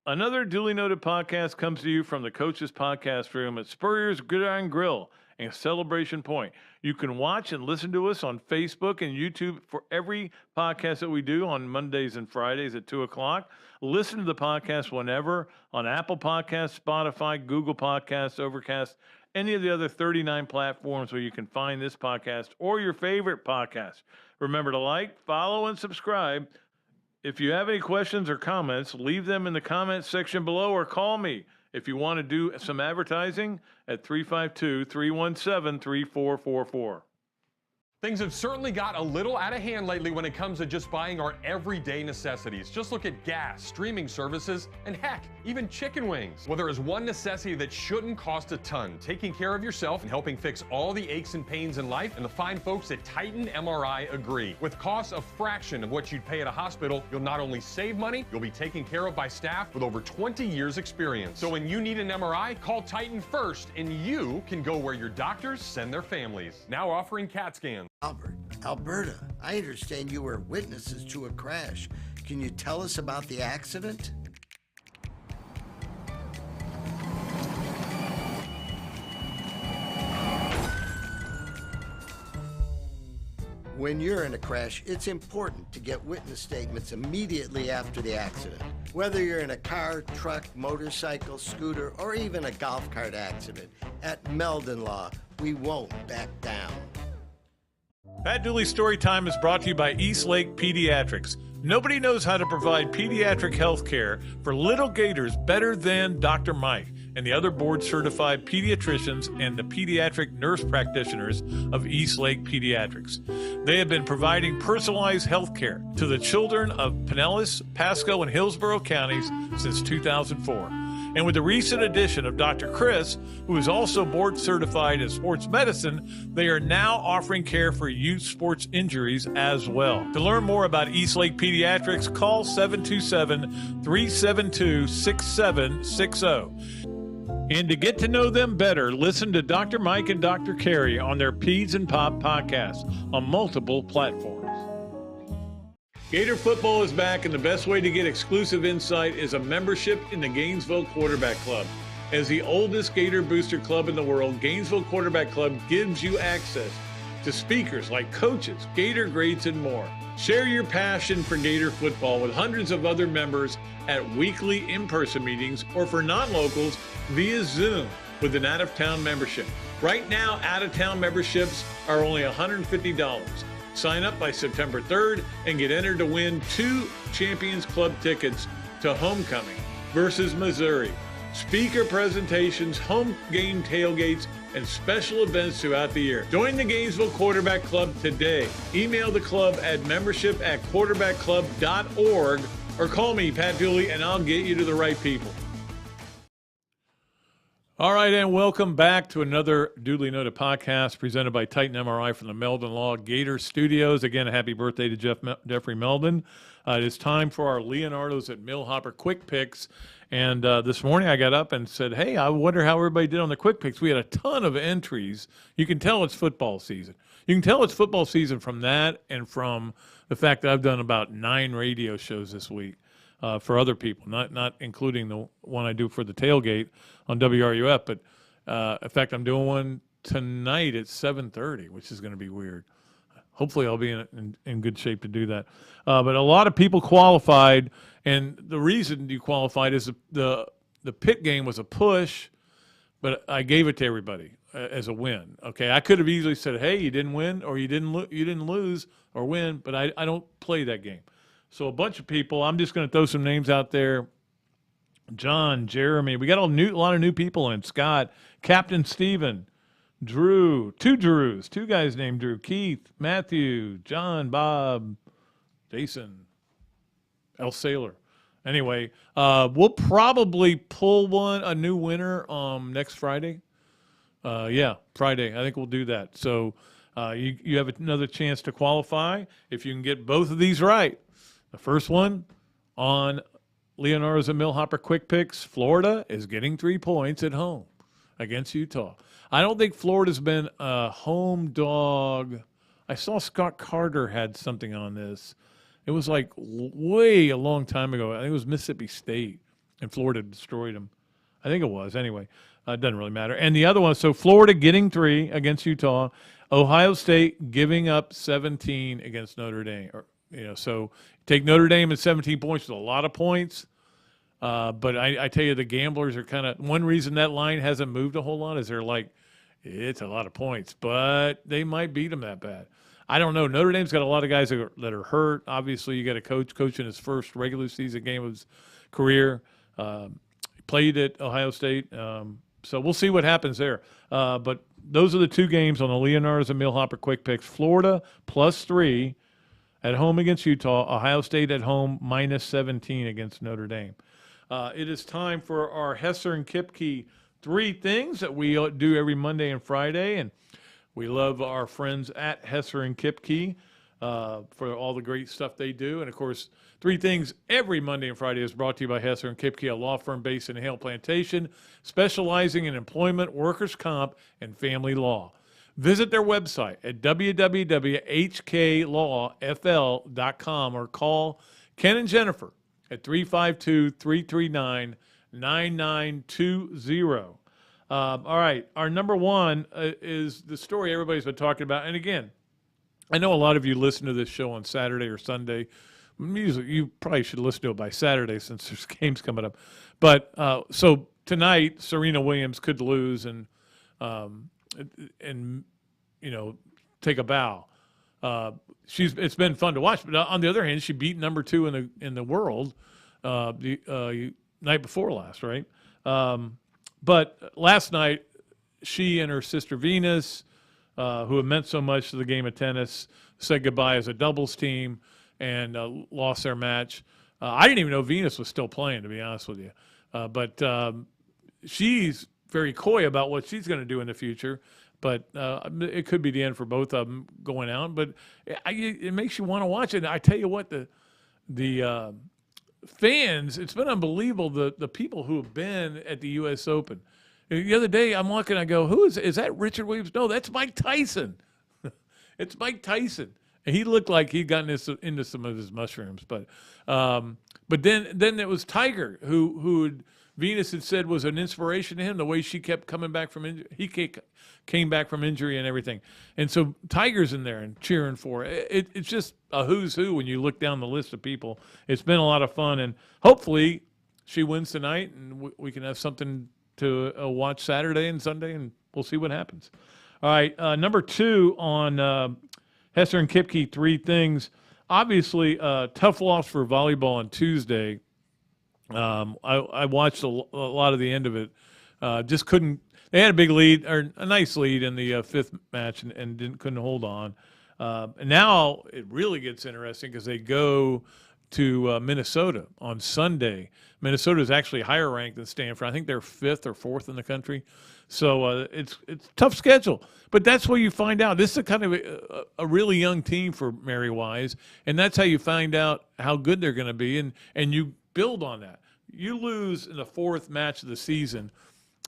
Another Duly Noted Podcast comes to you from the Coach's Podcast Room at Spurrier's Gridiron Grill and Celebration Point. You can watch and listen to us on Facebook and YouTube for every podcast that we do on Mondays and Fridays at 2 o'clock. Listen to the podcast whenever on Apple Podcasts, Spotify, Google Podcasts, Overcast, any of the other 39 platforms where you can find this podcast or your favorite podcast. Remember to like, follow, and subscribe. If you have any questions or comments, leave them in the comments section below or call me if you want to do some advertising at 352-317-3444. Things have certainly got a little out of hand lately when it comes to just buying our everyday necessities. Just look at gas, streaming services, and heck, even chicken wings. Well, there is one necessity that shouldn't cost a ton: taking care of yourself and helping fix all the aches and pains in life, and the fine folks at Titan MRI agree. With costs a fraction of what you'd pay at a hospital, you'll not only save money, you'll be taken care of by staff with over 20 years experience. So when you need an MRI, call Titan first, and you can go where your doctors send their families. Now offering CAT scans. Albert, Alberta, I understand you were witnesses to a crash. Can you tell us about the accident? When you're in a crash, it's important to get witness statements immediately after the accident. Whether you're in a car, truck, motorcycle, scooter, or even a golf cart accident, at Meldon Law, we won't back down. Pat Dooley's Story Time is brought to you by East Lake Pediatrics. Nobody knows how to provide pediatric health care for little gators better than Dr. Mike. and the other board-certified pediatricians and the pediatric nurse practitioners of Eastlake Pediatrics. They have been providing personalized health care to the children of Pinellas, Pasco, and Hillsborough counties since 2004. And with the recent addition of Dr. Chris, who is also board certified in sports medicine, they are now offering care for youth sports injuries as well. To learn more about Eastlake Pediatrics, call 727-372-6760. And to get to know them better, listen to Dr. Mike and Dr. Carey on their Peds and Pop podcast on multiple platforms. Gator football is back, and the best way to get exclusive insight is a membership in the Gainesville Quarterback Club. As the oldest Gator booster club in the world, Gainesville Quarterback Club gives you access to speakers like coaches, Gator greats, and more. Share your passion for Gator football with hundreds of other members at weekly in-person meetings or for non-locals via Zoom with an out-of-town membership. Right now, out-of-town memberships are only $150. Sign up by September 3rd and get entered to win 2 Champions Club tickets to Homecoming versus Missouri, speaker presentations, home game tailgates, and special events throughout the year. Join the Gainesville Quarterback Club today. Email the club at membership@quarterbackclub.org or call me, Pat Dooley, and I'll get you to the right people. All right, and welcome back to another Dooley Noted Podcast presented by Titan MRI from the Meldon Law Gator Studios. Again, a happy birthday to Jeffrey Meldon. It is time for our Leonardo's at Millhopper Quick Picks. And this morning I got up and said, hey, I wonder how everybody did on the Quick Picks. We had a ton of entries. You can tell it's football season. You can tell it's football season from that and from the fact that I've done about 9 radio shows this week. For other people, not including the one I do for the tailgate on WRUF, but in fact, I'm doing one tonight at 7:30, which is going to be weird. Hopefully, I'll be in good shape to do that. But a lot of people qualified, and the reason you qualified is the pit game was a push, but I gave it to everybody as a win. Okay, I could have easily said, "Hey, you didn't win, or you didn't lose or win," but I don't play that game. So a bunch of people, I'm just going to throw some names out there. John, Jeremy, we got a lot of new people in. Scott, Captain Steven, Drew, 2 Drews, 2 guys named Drew, Keith, Matthew, John, Bob, Jason, El Sailor. Anyway, we'll probably pull a new winner next Friday. Friday. I think we'll do that. So you have another chance to qualify if you can get both of these right. The first one on Leonardo's and Millhopper Quick Picks, Florida is getting 3 points at home against Utah. I don't think Florida's been a home dog. I saw Scott Carter had something on this. It was like way a long time ago. I think it was Mississippi State, and Florida destroyed them. I think it was. Anyway, it doesn't really matter. And the other one, so Florida getting 3 against Utah, Ohio State giving up 17 against Notre Dame. So take Notre Dame at 17 points with a lot of points. But I tell you, the gamblers are kind of – one reason that line hasn't moved a whole lot is they're like, it's a lot of points, but they might beat them that bad. I don't know. Notre Dame's got a lot of guys that are hurt. Obviously, you got a coach in his first regular season game of his career. Played at Ohio State. So we'll see what happens there. But those are the 2 games on the Leonardo's and Millhopper Quick Picks. Florida +3 at home against Utah. Ohio State at home -17 against Notre Dame. It is time for our Hesser and Kipke 3 things that we do every Monday and Friday. And we love our friends at Hesser and Kipke for all the great stuff they do. And, of course, 3 things every Monday and Friday is brought to you by Hesser and Kipke, a law firm based in Hale Plantation, specializing in employment, workers' comp, and family law. Visit their website at www.hklawfl.com or call Ken and Jennifer at 352-339-9920. All right, our number 1 is the story everybody's been talking about. And again, I know a lot of you listen to this show on Saturday or Sunday. You probably should listen to it by Saturday since there's games coming up. But so tonight, Serena Williams could lose and take a bow. It's been fun to watch, but on the other hand, she beat number 2 in the world the night before last, right? But last night, she and her sister Venus, who have meant so much to the game of tennis, said goodbye as a doubles team and lost their match. I didn't even know Venus was still playing, to be honest with you. But she's very coy about what she's going to do in the future. But it could be the end for both of them going out. But it makes you want to watch it. I tell you what, the fans, it's been unbelievable, the people who have been at the U.S. Open. The other day, I'm looking, I go, is that Richard Williams? No, that's Mike Tyson. It's Mike Tyson. And he looked like he'd gotten into some of his mushrooms. But then it was Tiger, who Venus had said was an inspiration to him, the way she kept coming back from injury. He came back from injury and everything. And so Tiger's in there and cheering for it. It's just a who's who when you look down the list of people. It's been a lot of fun. And hopefully she wins tonight and we can have something to watch Saturday and Sunday, and we'll see what happens. All right, number 2 on Hesser and Kipke, 3 things. Obviously, tough loss for volleyball on Tuesday. I watched a lot of the end of it. Just couldn't. They had a big lead, or a nice lead in the 5th match, and couldn't hold on. And now it really gets interesting because they go to Minnesota on Sunday. Minnesota is actually higher ranked than Stanford. I think they're 5th or 4th in the country. So it's a tough schedule. But that's where you find out. This is kind of a really young team for Mary Wise, and that's how you find out how good they're going to be, and you build on that. You lose in the 4th match of the season,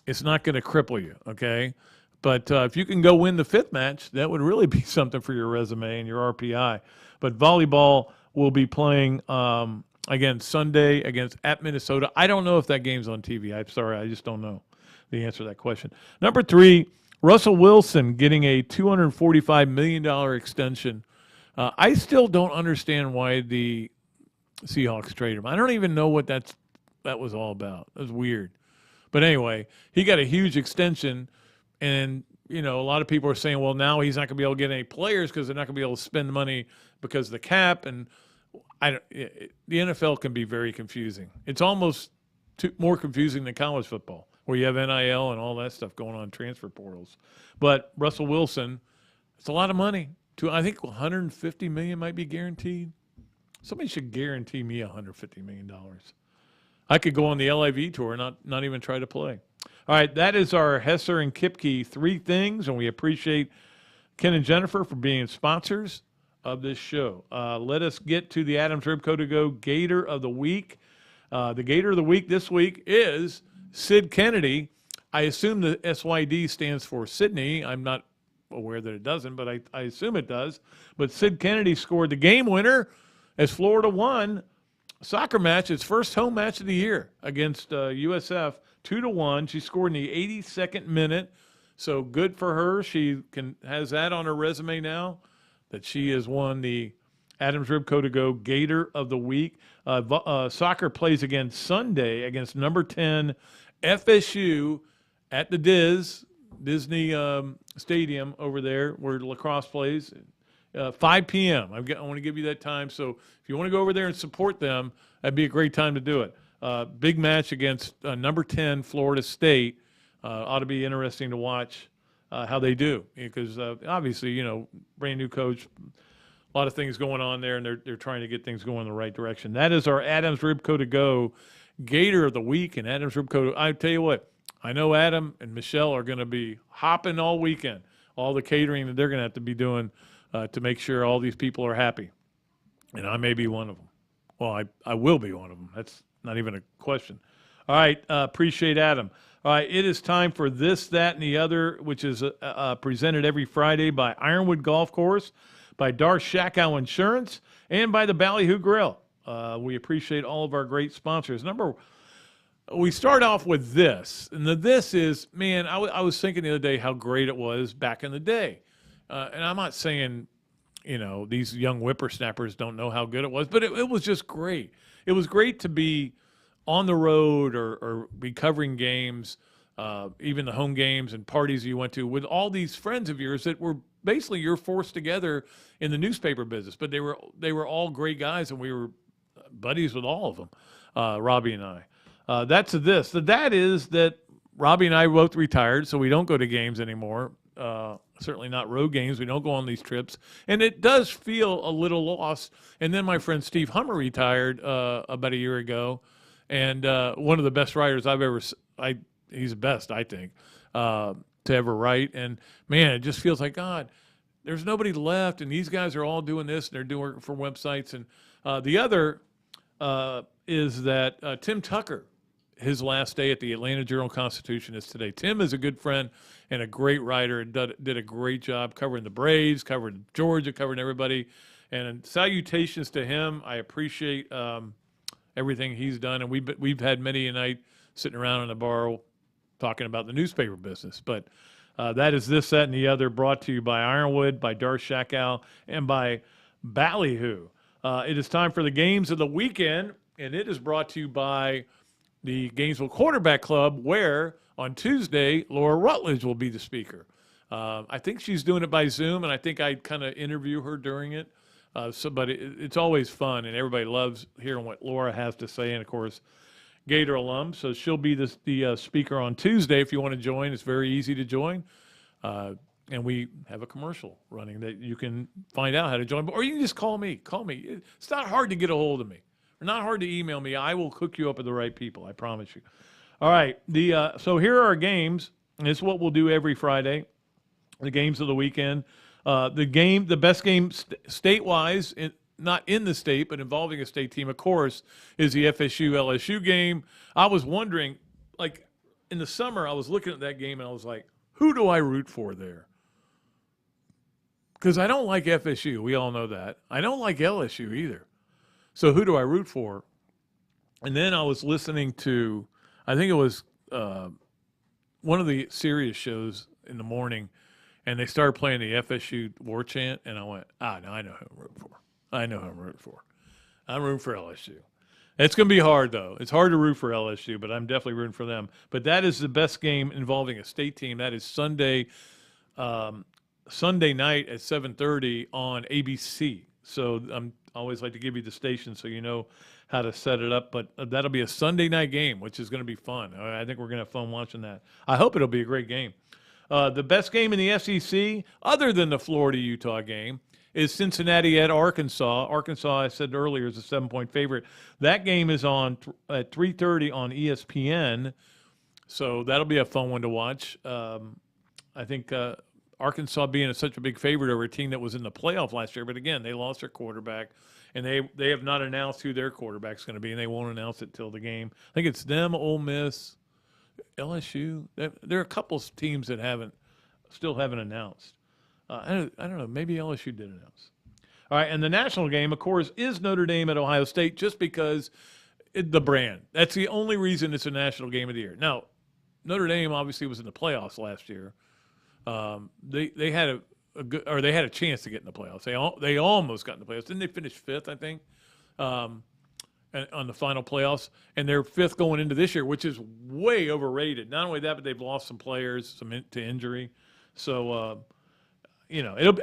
it's not going to cripple you, okay? But if you can go win the 5th match, that would really be something for your resume and your RPI. But volleyball will be playing again Sunday at Minnesota. I don't know if that game's on TV. I'm sorry, I just don't know the answer to that question. Number 3, Russell Wilson getting a $245 million extension. I still don't understand why the Seahawks traded him. I don't even know what that was all about. It was weird. But anyway, he got a huge extension, and a lot of people are saying, well, now he's not going to be able to get any players because they're not going to be able to spend money because of the cap. And the NFL can be very confusing. It's almost more confusing than college football, where you have NIL and all that stuff going on, transfer portals. But Russell Wilson, it's a lot of money. I think $150 million might be guaranteed. Somebody should guarantee me $150 million. I could go on the LIV tour and not even try to play. All right, that is our Hesser and Kipke 3 things, and we appreciate Ken and Jennifer for being sponsors of this show. Let us get to the Adams Ribco to Go Gator of the Week. The Gator of the Week this week is Sid Kennedy. I assume the SYD stands for Sydney. I'm not aware that it doesn't, but I assume it does. But Sid Kennedy scored the game winner as Florida won a soccer match, its first home match of the year against USF, 2-1. She scored in the 82nd minute, so good for her. She has that on her resume now, that she has won the Adams Ribco to Go Gator of the Week. Soccer plays again Sunday against number 10 FSU at the Disney Stadium over there where lacrosse plays. 5 p.m. I want to give you that time. So if you want to go over there and support them, that'd be a great time to do it. Big match against number 10 Florida State. Ought to be interesting to watch how they do, because obviously, brand new coach, a lot of things going on there, and they're trying to get things going in the right direction. That is our Adams Ribco to Go Gator of the Week, and Adams Ribco. I tell you what, I know Adam and Michelle are going to be hopping all weekend, all the catering that they're going to have to be doing to make sure all these people are happy. And I may be one of them. Well, I will be one of them. That's not even a question. All right, appreciate Adam. All right, it is time for This, That, and the Other, which is presented every Friday by Ironwood Golf Course, by Darth Shakow Insurance, and by the Ballyhoo Grill. We appreciate all of our great sponsors. We start off with this, and this is, man, I was thinking the other day how great it was back in the day. And I'm not saying, these young whippersnappers don't know how good it was, but it was just great. It was great to be on the road or be covering games, even the home games and parties you went to with all these friends of yours that were basically you're forced together in the newspaper business. But they were all great guys, and we were buddies with all of them, Robbie and I. That's this. That is that Robbie and I both retired, so we don't go to games anymore. Certainly not road games. We don't go on these trips. And it does feel a little lost. And then my friend Steve Hummer retired about a year ago. And one of the best writers I've ever he's the best, I think, to ever write. And, man, it just feels like, God, there's nobody left. And these guys are all doing this. And they're doing it for websites. And the other is that Tim Tucker, his last day at the Atlanta Journal-Constitution is today. Tim is a good friend and a great writer and did a great job covering the Braves, covering Georgia, covering everybody. And salutations to him. I appreciate everything he's done. And we've had many a night sitting around in the bar talking about the newspaper business. But that is This, That, and the Other, brought to you by Ironwood, by Dar Shakow, and by Ballyhoo. It is time for the games of the weekend, and it is brought to you by the Gainesville Quarterback Club, where on Tuesday, Laura Rutledge will be the speaker. I think she's doing it by Zoom, and I think I'd kind of interview her during it. But it's always fun, and everybody loves hearing what Laura has to say, and, of course, Gator alum. So she'll be the speaker on Tuesday. If you want to join, it's very easy to join. And we have a commercial running that you can find out how to join. Or you can just call me. Call me. It's not hard to get a hold of me. Not hard to email me. I will hook you up with the right people. I promise you. All right. So here are our games. And this is what we'll do every Friday. The games of the weekend. The best game state-wise, not in the state, but involving a state team, of course, is the FSU-LSU game. I was wondering, like, in the summer, I was looking at that game, and I was like, who do I root for there? Because I don't like FSU. We all know that. I don't like LSU either. So who do I root for? And then I was listening to, I think it was one of the Sirius shows in the morning, and they started playing the FSU war chant, and I went, no, I know who I'm rooting for. I know who I'm rooting for. I'm rooting for LSU. It's going to be hard, though. It's hard to root for LSU, but I'm definitely rooting for them. But that is the best game involving a state team. That is Sunday night at 7:30 on ABC. So I'm always like to give you the station so you know how to set it up. But that'll be a Sunday night game, which is going to be fun. I think we're going to have fun watching that. I hope it'll be a great game. The best game in the SEC, other than the Florida-Utah game, is Cincinnati at Arkansas. Arkansas, I said earlier, is a 7-point favorite. That game is on at 3:30 on ESPN, so that'll be a fun one to watch. I think Arkansas being such a big favorite over a team that was in the playoff last year, but again, they lost their quarterback, and they have not announced who their quarterback's going to be, and they won't announce it till the game. I think it's them, Ole Miss, LSU. There are a couple of teams that still haven't announced. I don't know. Maybe LSU did announce. All right, and the national game, of course, is Notre Dame at Ohio State, just because the brand. That's the only reason it's a national game of the year. Now, Notre Dame obviously was in the playoffs last year. They had they had a chance to get in the playoffs. They almost got in the playoffs. Didn't they finish fifth, I think, on the final playoffs? And they're fifth going into this year, which is way overrated. Not only that, but they've lost some players to injury. So,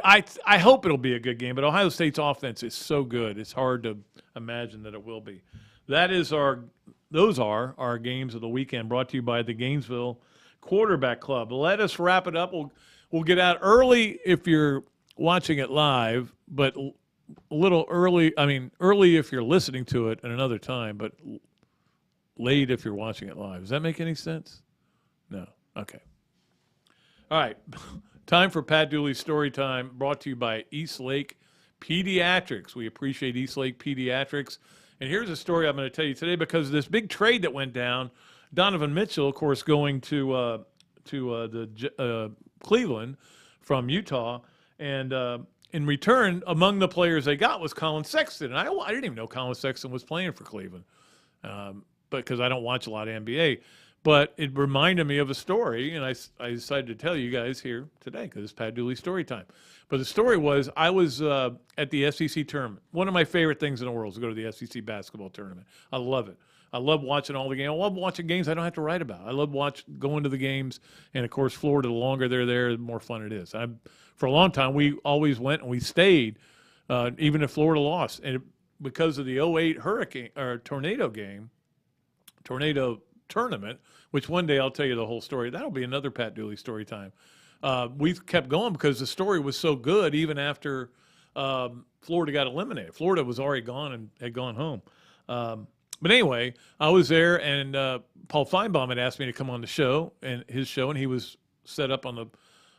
I hope it'll be a good game. But Ohio State's offense is so good, it's hard to imagine that it will be. Those are our games of the weekend, brought to you by the Gainesville Quarterback Club. Let us wrap it up. We'll get out early if you're watching it live, but a little early. I mean, early if you're listening to it at another time, but late if you're watching it live. Does that make any sense? No. Okay. All right. Time for Pat Dooley's Story Time, brought to you by Eastlake Pediatrics. We appreciate Eastlake Pediatrics. And here's a story I'm going to tell you today because of this big trade that went down. Donovan Mitchell, of course, going to Cleveland from Utah. And in return, among the players they got was Colin Sexton. And I didn't even know Colin Sexton was playing for Cleveland because I don't watch a lot of NBA. But it reminded me of a story, and I decided to tell you guys here today because it's Pat Dooley's Story Time. But the story was I was at the SEC tournament. One of my favorite things in the world is to go to the SEC basketball tournament. I love it. I love watching all the games. I love watching games I don't have to write about. I love going to the games. And, of course, Florida, the longer they're there, the more fun it is. For a long time, we always went and we stayed, even if Florida lost. And because of the 2008 tornado game, tornado tournament, which one day I'll tell you the whole story. That'll be another Pat Dooley story time. We kept going because the story was so good even after Florida got eliminated. Florida was already gone and had gone home. But anyway, I was there, and Paul Feinbaum had asked me to come on the show, and he was set up on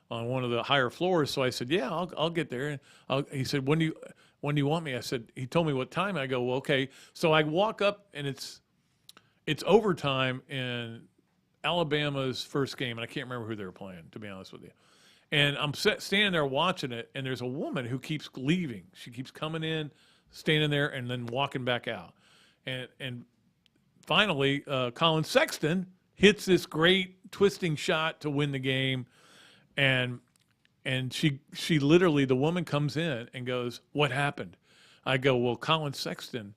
one of the higher floors. So I said, yeah, I'll get there. And he said, when do you want me? I said, he told me what time. I go, well, okay. So I walk up, and it's overtime in Alabama's first game, and I can't remember who they were playing, to be honest with you. And I'm standing there watching it, and there's a woman who keeps leaving. She keeps coming in, standing there, and then walking back out. And finally, Colin Sexton hits this great twisting shot to win the game, and she literally, the woman comes in and goes, "What happened?" I go, "Well, Colin Sexton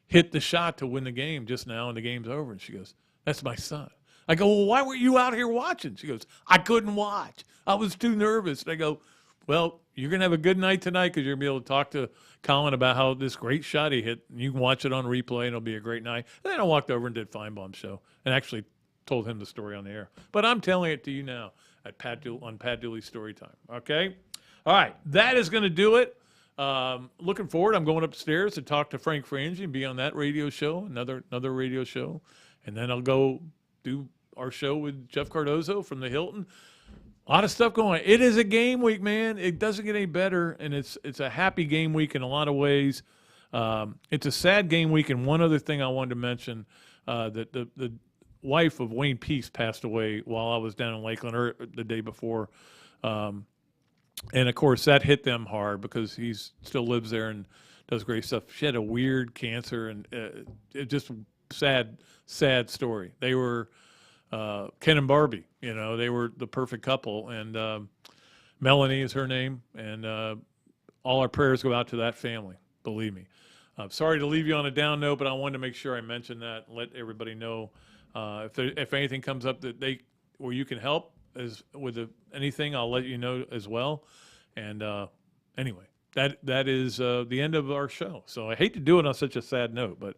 hit the shot to win the game just now, and the game's over." And she goes, "That's my son." I go, "Well, why were you out here watching?" She goes, "I couldn't watch. I was too nervous." And I go, "Well, you're going to have a good night tonight because you're going to be able to talk to Colin about how this great shot he hit. And you can watch it on replay, and it'll be a great night." And then I walked over and did Feinbaum's show and actually told him the story on the air. But I'm telling it to you now on Pat Dooley's Story Time. Okay? All right. That is going to do it. Looking forward. I'm going upstairs to talk to Frank Frangie and be on that radio show, another radio show. And then I'll go do our show with Jeff Cardozo from the Hilton. A lot of stuff going on. It is a game week, man. It doesn't get any better, and it's a happy game week in a lot of ways. It's a sad game week, and one other thing I wanted to mention, that the wife of Wayne Peace passed away while I was down in Lakeland or the day before. And, of course, that hit them hard because he still lives there and does great stuff. She had a weird cancer, and it just sad story. They were Ken and Barbie, they were the perfect couple, and Melanie is her name, and all our prayers go out to that family, believe me. Sorry to leave you on a down note, but I wanted to make sure I mentioned that and let everybody know if anything comes up where you can help with anything, I'll let you know as well. And anyway, that is the end of our show. So I hate to do it on such a sad note, but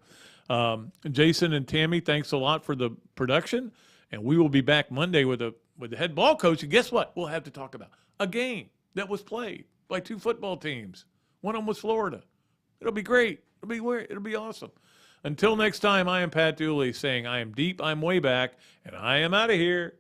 Jason and Tammy, thanks a lot for the production. And we will be back Monday with the head ball coach. And guess what? We'll have to talk about a game that was played by two football teams. One of them was Florida. It'll be great. It'll be awesome. Until next time, I am Pat Dooley saying I am deep, I'm way back, and I am out of here.